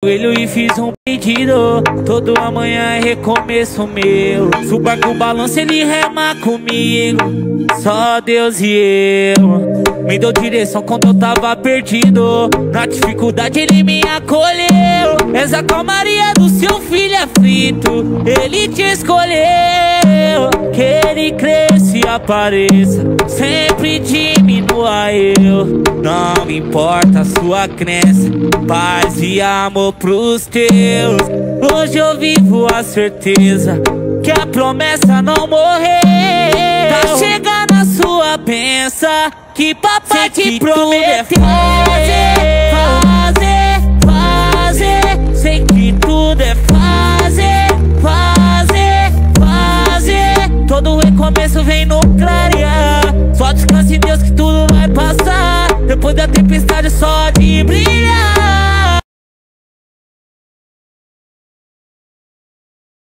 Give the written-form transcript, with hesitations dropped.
joelho e fiz um pedido. Todo amanhã é recomeço meu. Se o barco balança, ele rema comigo. Só Deus e eu. Me deu direção quando eu tava perdido. Na dificuldade ele me acolheu. És a calmaria do seu filho aflito. Ele te escolheu. Que ele cresça e apareça. Sempre diminua eu. Não importa a sua crença. Paz e amor pros teus. Hoje eu vivo a certeza que a promessa não morreu. Tá chegando a sua pensa que papai te prometeu.